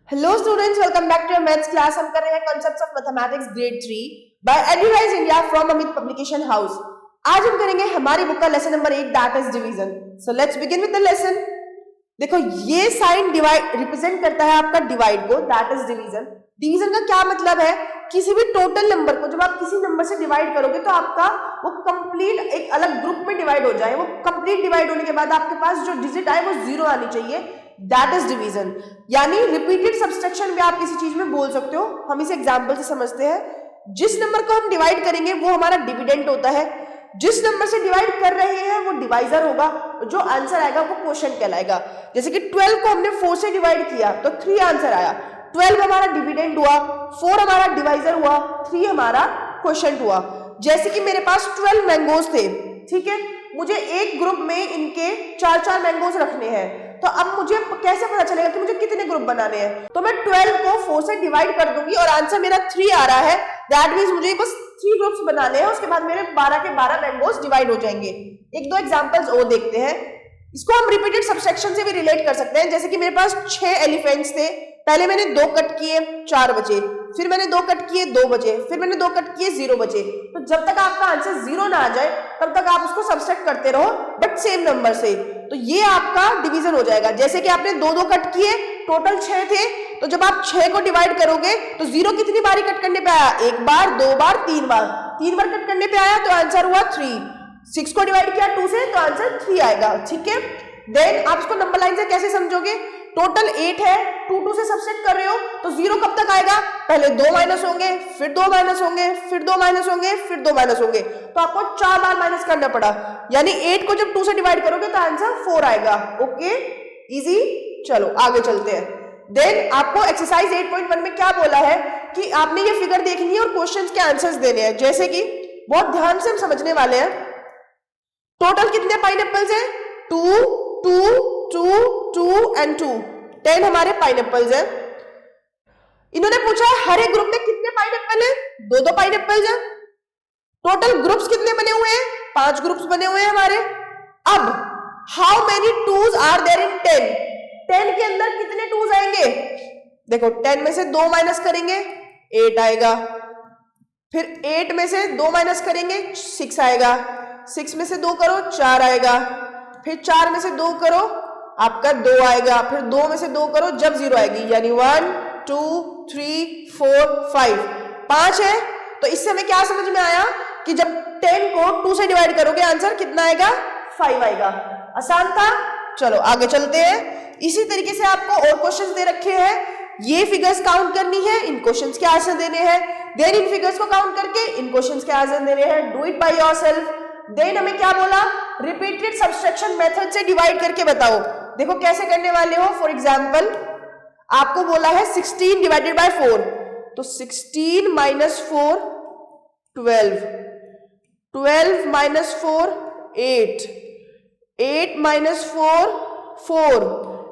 Hello students, welcome back to your maths class. हम कर रहे हैं concepts of mathematics grade 3 by Eduwise India from Amit publication house. आज हम करेंगे हमारी बुक का lesson number 8 that is division. So let's begin with the lesson. देखो ये साइन डिवाइड रिप्रेजेंट करता है आपका डिवाइड को, दैट इज डिवीजन। डिवीजन का क्या मतलब है? किसी भी टोटल नंबर को जब आप किसी नंबर से डिवाइड करोगे तो आपका वो कंप्लीट एक अलग ग्रुप में डिवाइड हो जाए। वो कंप्लीट डिवाइड होने के बाद आपके पास जो डिजिट आए वो 0 आनी चाहिए, दैट इज डिवीजन। यानी रिपीटेड सब्सट्रैक्शन भी आप किसी चीज में बोल सकते हो। हम इसे एग्जांपल से समझते हैं। जिस नंबर को हम डिवाइड करेंगे वो हमारा डिविडेंड होता है, जिस नंबर से डिवाइड कर रहे हैं वो डिवाइजर होगा, जो आंसर आएगा वो क्वोशिएंट कहलाएगा। जैसे कि 12 को हमने 4 से डिवाइड किया तो 3 आंसर आया। 12 हमारा डिविडेंड हुआ, 4 हमारा डिवाइजर हुआ, 3 हमारा क्वोशिएंट हुआ। जैसे कि मेरे पास 12 मैंगोज थे, ठीक है, मुझे एक ग्रुप में इनके 4-4 मैंगोज रखने हैं। तो अब मुझे कैसे पता चलेगा कि मुझे कितने ग्रुप बनाने हैं? तो मैं 12 को 4 से डिवाइड कर दूंगी और आंसर मेरा 3 आ रहा है। दैट मींस मुझे बस 3 ग्रुप्स बनाने हैं, उसके बाद मेरे 12 के 12 मैंगोज डिवाइड हो जाएंगे। एक दो एग्जांपल्स और देखते हैं। इसको हम रिपीटेड सब्सट्रैक्शन से भी रिलेट कर सकते हैं। जैसे कि मेरे पास 6 एलिफेंट्स थे, पहले मैंने 2 कट किए 4 बचे, फिर मैंने 2 कट किए 2 बचे, फिर मैंने 2 कट किए 0 बचे। तो जब तक आपका आंसर 0 ना आ जाए तब तक आप उसको सब्सट्रैक्ट करते रहो, बट सेम नंबर से। तो ये आपका डिवीजन हो जाएगा। जैसे कि आपने 2-2 कट किए, टोटल 6 थे, तो जब आप 6 को डिवाइड करोगे तो 0 कितनी बारी कट करने पे आया? 1 बार, 2 बार, 3 बार। 3 बार कट करने पे आया तो आंसर हुआ 3। 6 को डिवाइड किया 2 से तो आंसर 3 आएगा, ठीक है। देन आप इसको नंबर लाइन से कैसे समझोगे? टोटल 8 है, 2 से सबसेट कर रहे हो तो 0 कब तक आएगा? पहले 2 माइनस होंगे, फिर 2 माइनस होंगे, फिर 2 माइनस होंगे, फिर 2 माइनस होंगे। तो आपको 4 बार माइनस करना पड़ा। यानी 8 को जब 2 से डिवाइड करोगे तो आंसर 4 आएगा। Okay, easy. चलो आगे चलते हैं। देन आपको एक्सरसाइज 8.1 में क्या बोला है कि आपने ये फिगर देखनी है और क्वेश्चंस के आंसर्स देने हैं। जैसे कि बहुत ध्यान से हम समझने वाले हैं। टोटल कितने पाइनएप्पल्स हैं? 2, 2, 2, 2 एंड 2, 10 हमारे पाइनएप्पल्स हैं। इन्होंने पूछा है हर एक ग्रुप में कितने पाइनएप्पल हैं? 2-2 पाइनएप्पल्स हैं। टोटल ग्रुप्स कितने बने हुए हैं? 5 ग्रुप्स बने हुए हैं हमारे। अब how many twos are there in 10? 10 के अंदर कितने टूज आएंगे? देखो 10 में से 2 माइनस करेंगे 8 आएगा, फिर 8 में से 2 माइनस करेंगे 6 आएगा, 6 में से 2 करो 4 आएगा, फिर 4 में से 2 करो आपका 2 आएगा, फिर 2 में से 2 करो जब 0 आएगी, यानी 1 2 3 4 5, 5 है। तो इससे हमें क्या समझ में आया कि जब 10 को 2 से डिवाइड करोगे आंसर कितना आएगा? 5 आएगा। आसान था। चलो आगे चलते हैं। इसी तरीके से आपको और क्वेश्चंस दे रखे हैं। ये फिगर्स काउंट करनी है, इन क्वेश्चंस के आंसर देने हैं। देन इन फिगर्स को काउंट करके इन क्वेश्चंस के आंसर देने हैं। Do it by yourself. Then हमें क्या बोला? रिपीटेड सब्सट्रैक्शन मेथड से डिवाइड करके बताओ। देखो कैसे करने वाले हो। फॉर एग्जांपल आपको बोला है 16 डिवाइडेड बाय 4, तो 16 minus 4 12, 12 minus 4 8, 8 minus 4 4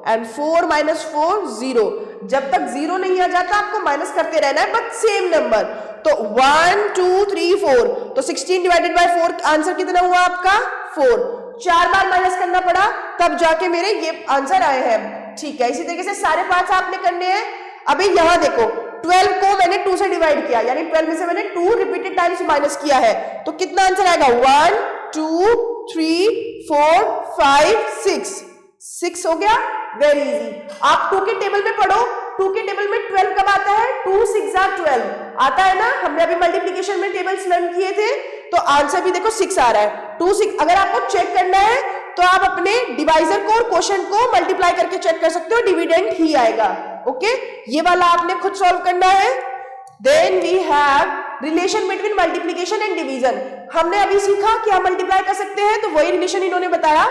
and 4 minus 4 0। जब तक 0 नहीं आ जाता आपको माइनस करते रहना है, बट सेम नंबर। तो 1 2 3 4, तो 16 डिवाइडेड बाय 4 आंसर कितना हुआ आपका? 4। 4 बार माइनस करना पड़ा तब जाके मेरे ये आंसर आए हैं, ठीक है। इसी तरीके से सारे पार्ट्स आपने करने हैं। अभी यहां देखो 12 को मैंने 2 से डिवाइड किया, यानी 12 में से मैंने 2 रिपीटेड टाइम्स माइनस किया है, तो कितना आंसर आएगा? 1 2 3 4 5 6 हो गया। Very easy. आप 2 के टेबल में पढ़ो। 2 के टेबल में 12 कब आता है? 2 6 are 12 आता है ना। हमने अभी मल्टीप्लिकेशन में टेबल्स लर्न किए थे, तो आंसर भी देखो 6 आ रहा है। 2 6। अगर आपको चेक करना है तो आप अपने डिवाइजर को और क्वोशिएंट को मल्टीप्लाई करके चेक कर सकते हो, डिविडेंड ही आएगा। ओके, ये वाला आपने खुद सॉल्व करना है। Then we have relation between multiplication and division. हमने अभी सीखा कि हम मल्टीप्लाई कर सकते हैं, तो वही रिलेशन इन्होंने बताया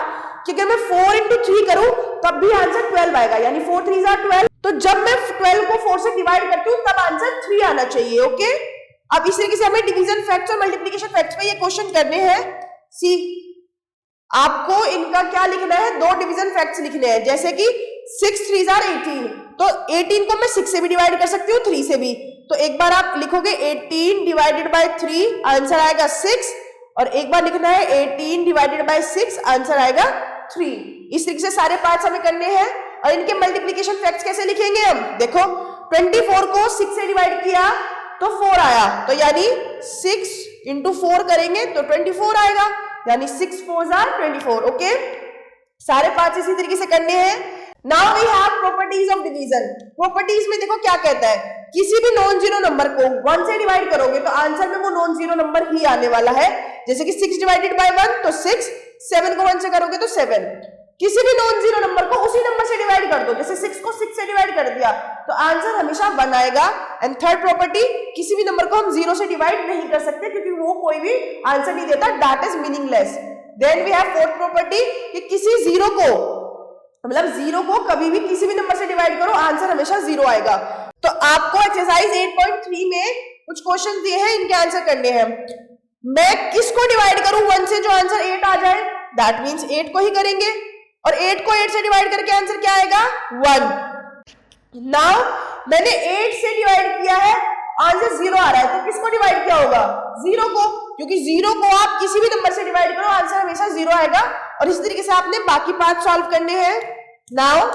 कि अगर मैं 4 into 3 करूं तब भी आंसर 12 आएगा, यानी 4 3s are 12। तो जब मैं 12 को 4 से डिवाइड करती हूं तब आंसर 3 आना चाहिए। ओके, अब इस तरीके से हमें डिवीजन फैक्ट्स और मल्टीप्लिकेशन फैक्ट्स पे ये क्वेश्चन करने हैं। सी आपको इनका क्या लिखना है? 2 डिवीजन फैक्ट्स लिखने हैं। जैसे कि 6 3s are 18, तो 18 को मैं 6 से भी डिवाइड कर सकती हूँ, 3 से भी। तो एक बार आप लिखोगे 18 डिवाइडेड बाय 3 आंसर आएगा 6, और एक बार लिखना है 18 डिवाइडेड बाय 6 आंसर आएगा 3। इस तरीके से सारे पार्ट्स हमें करने हैं। और इनके मल्टीप्लीकेशन फैक्ट्स कैसे लिखेंगे हम? देखो 24 को 6 से डिवाइड किया तो 4 आया, तो यानी 6 इंटू 4 करेंगे तो 24 आएगा, यानी 6 4 आर 24। ओके, सारे 5 इसी तरीके से करने हैं। Now we have properties of division. Properties में देखो क्या कहता है, किसी भी नॉन जीरो नंबर को 1 से डिवाइड करोगे तो आंसर में वो नॉन जीरो नंबर ही आने वाला है। जैसे कि 6 डिवाइडेड बाय 1 तो 6, 7 को 1 से करोगे तो 7। किसी भी नॉन जीरो नंबर को उसी नंबर से डिवाइड कर दो, जैसे 6 को 6 से डिवाइड कर दिया तो आंसर हमेशा 1 आएगा। एंड थर्ड प्रॉपर्टी, किसी भी नंबर को हम 0 से डिवाइड नहीं कर सकते क्योंकि वो कोई भी आंसर नहीं देता, that is meaningless. Then we have fourth property कि किसी जीरो को, मतलब जीरो को कभी भी किसी भी नंबर से डिवाइड करो आंसर हमेशा 0 आएगा। तो आपको एक्सरसाइज 8.3 में कुछ क्वेश्चन दिए हैं, इनके आंसर करने हैं। मैं किसको डिवाइड करूं 1 से जो आंसर 8 आ जाए, दैट मींस 8 को ही करेंगे, और 8 को 8 से डिवाइड करके आंसर क्या आएगा 1। नाउ मैंने 8 से डिवाइड किया है, आंसर 0 आ रहा है, तो किसको डिवाइड किया होगा 0 को, क्योंकि 0 को आप किसी भी नंबर से डिवाइड करो आंसर हमेशा 0 आएगा। और इस तरीके से आपने बाकी 5 सॉल्व करने हैं। नाउ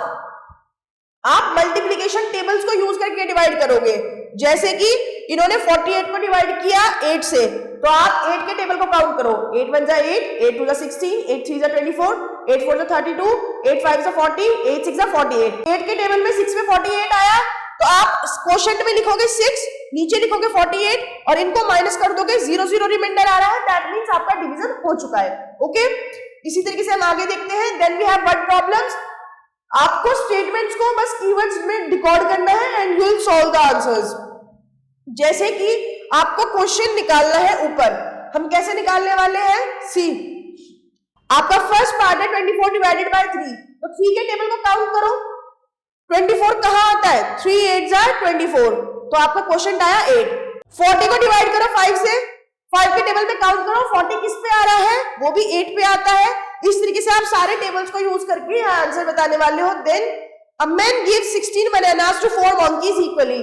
आप मल्टीप्लिकेशन टेबल्स को यूज करके डिवाइड करोगे, जैसे कि इन्होंने 48 को डिवाइड किया 8 से, तो आप 8 के टेबल को काउंट करो, 8 1 जा 8, 8 2 जा 16, 8 3 जा 24, 8 4 जा 32, 8 5 जा 40, 8 6 जा 48। 8 के टेबल में 6 में 48 आया तो आप क्वोशंट में लिखोगे 6, नीचे लिखोगे 48 और इनको माइनस कर दोगे, 0 0 रिमाइंडर आ रहा है, दैट मींस आपका डिवीजन हो चुका है। ओके, इसी तरीके से हम आगे देखते हैं। Then we have word problems. आपको स्टेटमेंट्स को बस कीवर्ड्स में डिकोड करना है and you will solve the answers. जैसे कि आपको क्वेश्चन निकालना है ऊपर, हम कैसे निकालने वाले हैं, सी आपका फर्स्ट पार्ट है 24 डिवाइडेड बाय 3, तो 3 के टेबल को काउंट करो, 24 कहां आता है, 3 8 जा 24, तो आपका क्वेश्चन आया 8। 40 को डिवाइड करो 5 से, 5 के टेबल में काउंट करो, 40 किस पे आ रहा है, वो भी 8 पे आता है। इस तरीके से आप सारे टेबल्स को यूज करके आंसर बताने वाले हो। Then a man gives 16 bananas to 4 monkeys equally.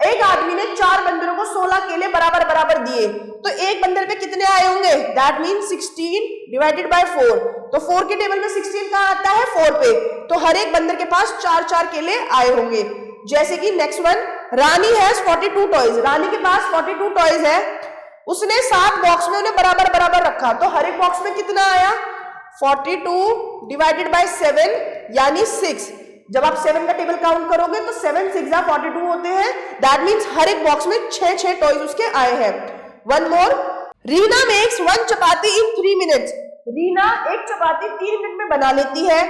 एक आदमी ने 4 बंदरों को 16 केले बराबर बराबर दिए, तो एक बंदर पे कितने आए होंगे, दैट मींस 16 डिवाइडेड बाय 4, तो 4 के टेबल में 16 कहां आता है 4 पे, तो हर एक बंदर के पास 4 केले आए होंगे। जैसे कि next one, Rani has 42 toys, Rani के पास 42 टॉयज है, उसने 7 बॉक्स में उन्हें बराबर बराबर रखा, तो हर एक बॉक्स में कितना आया 42 डिवाइडेड बाय 7 यानी 6। जब आप 7 का टेबल काउंट करोगे तो 7 6 जा 42 होते हैं, दैट मींस हर एक बॉक्स में 6 टॉयज उसके आए हैं। वन मोर, रीना मेक्स 1 चपाती इन 3 मिनट्स। रीना एक चपाती 3 मिनट में बना लेती है,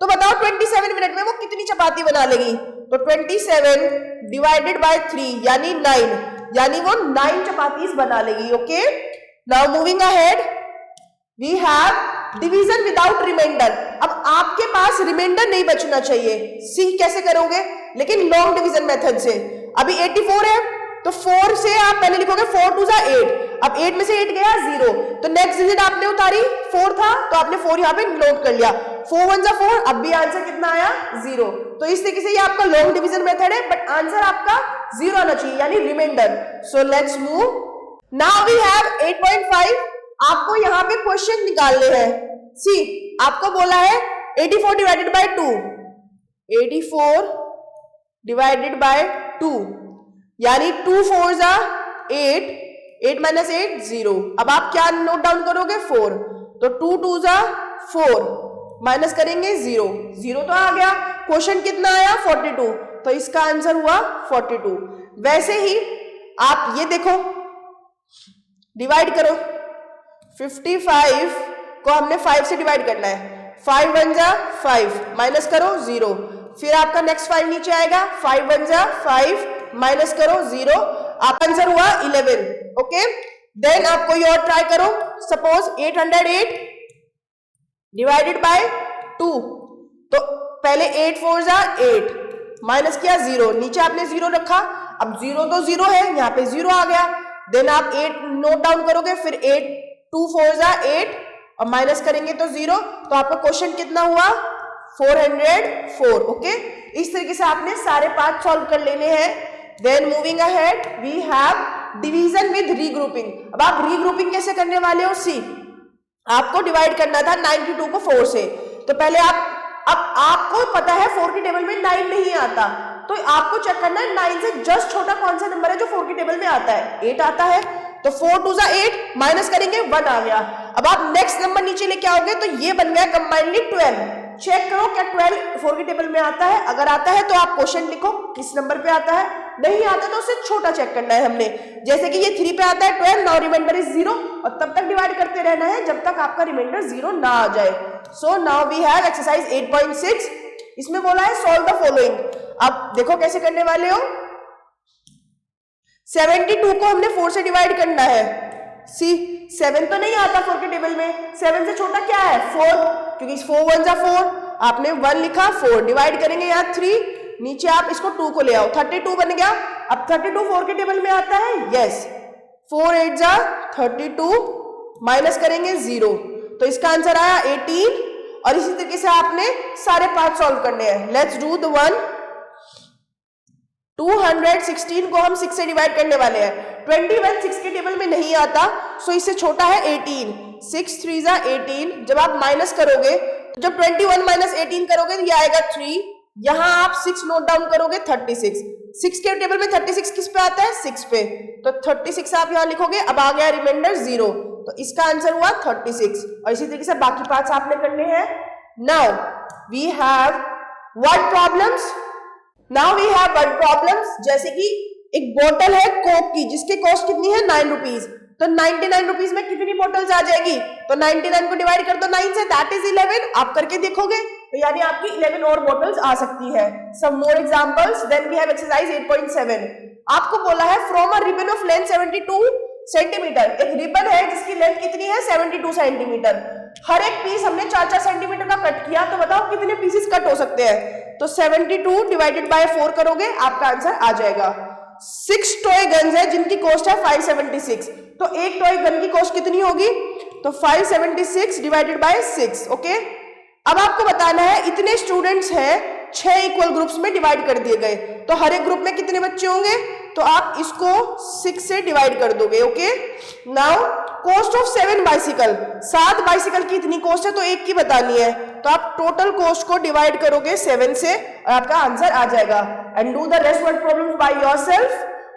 तो बताओ 27 मिनट में वो कितनी चपाती बना लेगी, तो 27 डिवाइडेड बाय 3 यानी 9, यानी वो 9 चपातीज बना लेगी। Okay, now moving ahead we have division without remainder. अब आपके पास रिमाइंडर नहीं बचना चाहिए, सी कैसे करोगे, लेकिन लॉन्ग डिवीजन मेथड से। अभी 84 है तो 4 से आप पहले लिखोगे 4 2 जा 8, अब 8 में से 8 गया 0, तो नेक्स्ट डिजिट आपने उतारी 4 था तो आपने 4 यहाँ पे नोट कर लिया, 4 1 जा 4, अब भी आंसर कितना आया 0। तो इस तरीके से ये आपका लॉन्ग डिवीजन मेथड है, बट आंसर आपका 0 आना चाहिए यानी remainder. So let's move. Now we have 8.5। आपको यहाँ पे क्वेश्चन निकालने हैं। सी आपको बोला है 84 डिवाइडेड बाय 2, 84 डिवाइडेड बाय 2 यानी 2 4 जा 8, 8 माइनस 8 0। अब आप क्या नोट डाउन करोगे 4, तो 2 2 जा 4 माइनस करेंगे 0, 0 तो आ गया। क्वेश्चन कितना आया 42, तो इसका आंसर हुआ 42। वैसे ही आप ये देखो, डिवाइड करो 55 को हमने 5 से डिवाइड करना है, 5 1 जा 5 माइनस करो 0, फिर आपका नेक्स्ट 5 नीचे आएगा, 5 1 जा 5 माइनस करो 0, आपका आंसर हुआ 11। ओके, देन आप कोई और ट्राई करो, सपोज 808 डिवाइडेड बाय 2, तो पहले 8 4 जा 8 माइनस किया 0, नीचे आपने 0 रखा, अब 0 तो 0 है, यहाँ पे 0 आ गया। देन आप 8 नोट डाउन करोगे, फिर 8 2 4 जा 8 और माइनस करेंगे तो 0, तो आपका क्वेश्चन कितना हुआ 404। ओके, इस तरीके से आपने सारे 5 सॉल्व कर लेने हैं। Then moving ahead we have division with regrouping. अब आप रीग्रुपिंग कैसे करने वाले हो, सी आपको डिवाइड करना था 92 को 4 से, तो पहले आप अब आपको पता है 4 की टेबल में 9 नहीं आता, तो आपको चेक करना है 9 से जस्ट छोटा कौन सा नंबर है जो 4 की टेबल में आता है। 8 आता है, तो 4 2 जा 8, माइनस करेंगे 1 आ गया। अब आप नेक्स्ट नंबर नीचे लेके आओगे तो ये बन गया कंबाइनली 12। चेक करो क्या 12 4 की टेबल में आता है, अगर आता है तो आप क्वेश्चन लिखो किस नंबर पे आता है, नहीं आता तो उससे छोटा चेक करना है हमने। जैसे कि ये 3 पे आता है 12, नाउ रिमाइंडर इज 0, और तब तक डिवाइड करते रहना है जब तक आपका रिमाइंडर 0 ना आ जाए। So now we have exercise 8.6। इसमें बोला है सॉल्व द फॉलोइंग। अब देखो कैसे करने वाले हो। 72 को हमने 4 से डिवाइड करना है। सी 7 तो नहीं आता 4 के टेबल में, 7 से छोटा क्या है 4, क्योंकि 4 1 जा 4, आपने 1 लिखा, 4 डिवाइड करेंगे यहाँ 3, नीचे आप इसको 2 को ले आओ, 32 बन गया। अब 32 4 के टेबल में आता है, यस, 4 8 जा 32, माइनस करेंगे 0, तो इसका आंसर आया 18। और इसी तरीके से आपने सारे पार्ट सॉल्व करने हैं। Let's do the one. 216 को हम 6 से डिवाइड करने वाले हैं। 21 6 के टेबल में नहीं आता, सो इससे छोटा है 18। 6 3 जा 18, जब आप माइनस करोगे, जब 21 माइनस 18 करोगे तो ये आएगा 3, यहां आप 6 नोट डाउन करोगे 36। 6 के टेबल में 36 किस पे आता है 6 पे, तो 36 आप यहां लिखोगे। अब आ गया रिमाइंडर 0, तो इसका आंसर हुआ 36। और इसी तरीके से बाकी पार्ट्स आपने करने हैं। Now we have word problems. Now we have word problems, जैसे कि एक बोतल है कोक की जिसकी कॉस्ट कितनी है 9 रुपीज, तो 99 रुपीज में कितनी बोतल्स आ जाएगी, तो 99 को डिवाइड कर दो 9 से, दैट इज 11। आप करके देखोगे तो यानी आपकी 11 और बोतल्स आ सकती है। Some more examples, then we have exercise 8.7। आपको बोला है from a ribbon of length 72 centimetre. एक रिबन है जिसकी लेंथ कितनी है 72 सेंटीमीटर। हर एक पीस हमने 4-4 सेंटीमीटर का कट किया, तो बताओ कितने पीसेस कट हो सकते हैं, तो 72 डिवाइडेड बाय 4 करोगे, आपका आंसर आ जाएगा। 6 टॉय गन्स है जिनकी कॉस्ट है 576, तो एक टॉय गन की कॉस्ट कितनी होगी, तो 576 डिवाइडेड बाय 6। ओके, अब आपको बताना है इतने स्टूडेंट्स हैं, 6 इक्वल ग्रुप्स में डिवाइड कर दिए गए, तो हर एक ग्रुप में कितने बच्चे होंगे, तो आप इसको 6 से डिवाइड कर दोगे। Okay, now cost of 7 bicycle, 7 bicycle की इतनी कॉस्ट है तो एक की बतानी है, तो आप टोटल कॉस्ट को डिवाइड करोगे 7 से और आपका आंसर आ जाएगा। And do the rest word problems by yourself,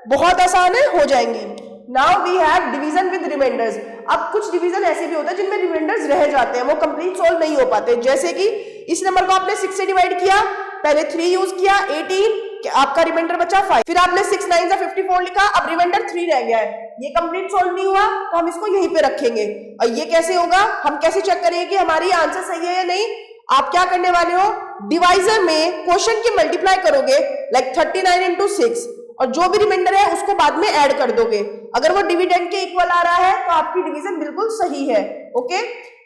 बहुत आसान है, हो जाएंगी। Now we have division with remainders. अब कुछ डिवीजन ऐसे भी होते हैं जिनमें रिमाइंडर्स रह जाते हैं, वो कंप्लीट सोल्व नहीं हो पाते। जैसे कि इस नंबर को आपने 6 से डिवाइड किया, पहले 3 यूज किया 18, आपका रिमाइंडर बचा 5, फिर आपने 6 9 जा 54 लिखा, अब रिमाइंडर 3 रह गया है, ये कंप्लीट सोल्व नहीं हुआ, तो हम इसको यहीं पे रखेंगे। और ये कैसे होगा, हम कैसे चेक करेंगे कि हमारी आंसर सही है या नहीं। आप क्या करने वाले हो, डिवाइजर में क्वोशिएंट की मल्टीप्लाई करोगे, लाइक 39 into 6, और जो भी रिमाइंडर है उसको बाद में ऐड कर दोगे। अगर वो डिविडेंड के इक्वल आ रहा है तो आपकी डिवीजन बिल्कुल सही है। ओके,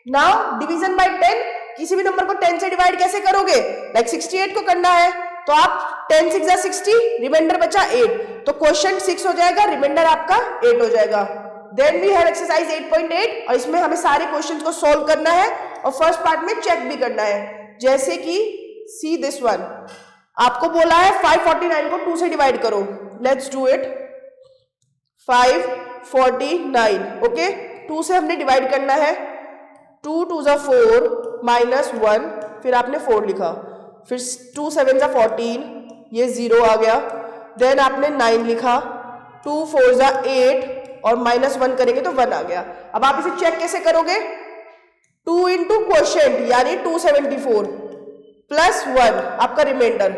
नाउ डिवीजन बाय 10, किसी भी नंबर को 10 से डिवाइड कैसे करोगे, लाइक 68 को करना है, तो आप 10 6 जा 60, रिमाइंडर बचा 8, तो क्वोशिएंट 6 हो जाएगा, रिमाइंडर आपका 8 हो जाएगा। देन वी हैव एक्सरसाइज 8.8, और इसमें हमें सारे क्वेश्चंस को सॉल्व करना है और फर्स्ट पार्ट में चेक भी करना है। जैसे कि सी दिस वन, आपको बोला है 549 को 2 से डिवाइड करो, लेट्स डू इट। 549, ओके, 2 से हमने डिवाइड करना है, 2 2 जा 4 माइनस 1, फिर आपने 4 लिखा, फिर 2 7 जा 14, ये 0 आ गया, देन आपने 9 लिखा, 2 4 जा 8 और माइनस 1 करेंगे तो 1 आ गया। अब आप इसे चेक कैसे करोगे, 2 इंटू क्वोशिएंट यानी 274 प्लस 1 आपका रिमाइंडर,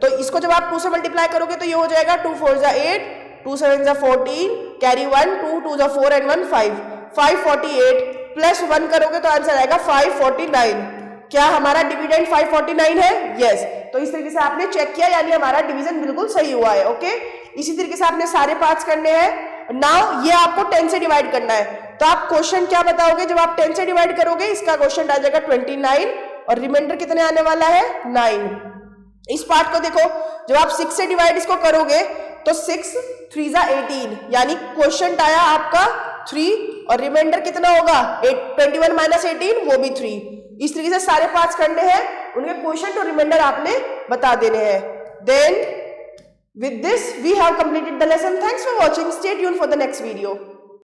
तो इसको जब आप 2 से मल्टीप्लाई करोगे तो ये हो जाएगा 2 4 जा 8, 2 7 जा 14, कैरी 1, 2 2 जा 4 एंड 1 5, 548 प्लस 1 करोगे तो आंसर आएगा 549। क्या हमारा डिविडेंड 549 है? यस। तो इस तरीके से आपने चेक किया, यानी हमारा डिवीजन बिल्कुल सही हुआ है। ओके, इसी तरीके से आपने सारे पार्ट्स करने हैं। नाउ ये आपको 10 से डिवाइड करना है, तो आप क्वेश्चन क्या बताओगे, जब आप 10 से डिवाइड करोगे इसका क्वेश्चन आ जाएगा 29 और रिमाइंडर कितने आने वाला है 9। इस पार्ट को देखो, जब आप 6 से डिवाइड इसको करोगे तो 6 3 जा 18, यानी क्वेश्चन आया आपका 3 और रिमाइंडर कितना होगा 21 माइनस 18, वो भी 3। इस तरीके से सारे पार्ट्स करने हैं, उनके क्वेश्चन और रिमाइंडर आपने बता देने हैं। Then with this we have completed the lesson. Thanks for watching. Stay tuned for the next video.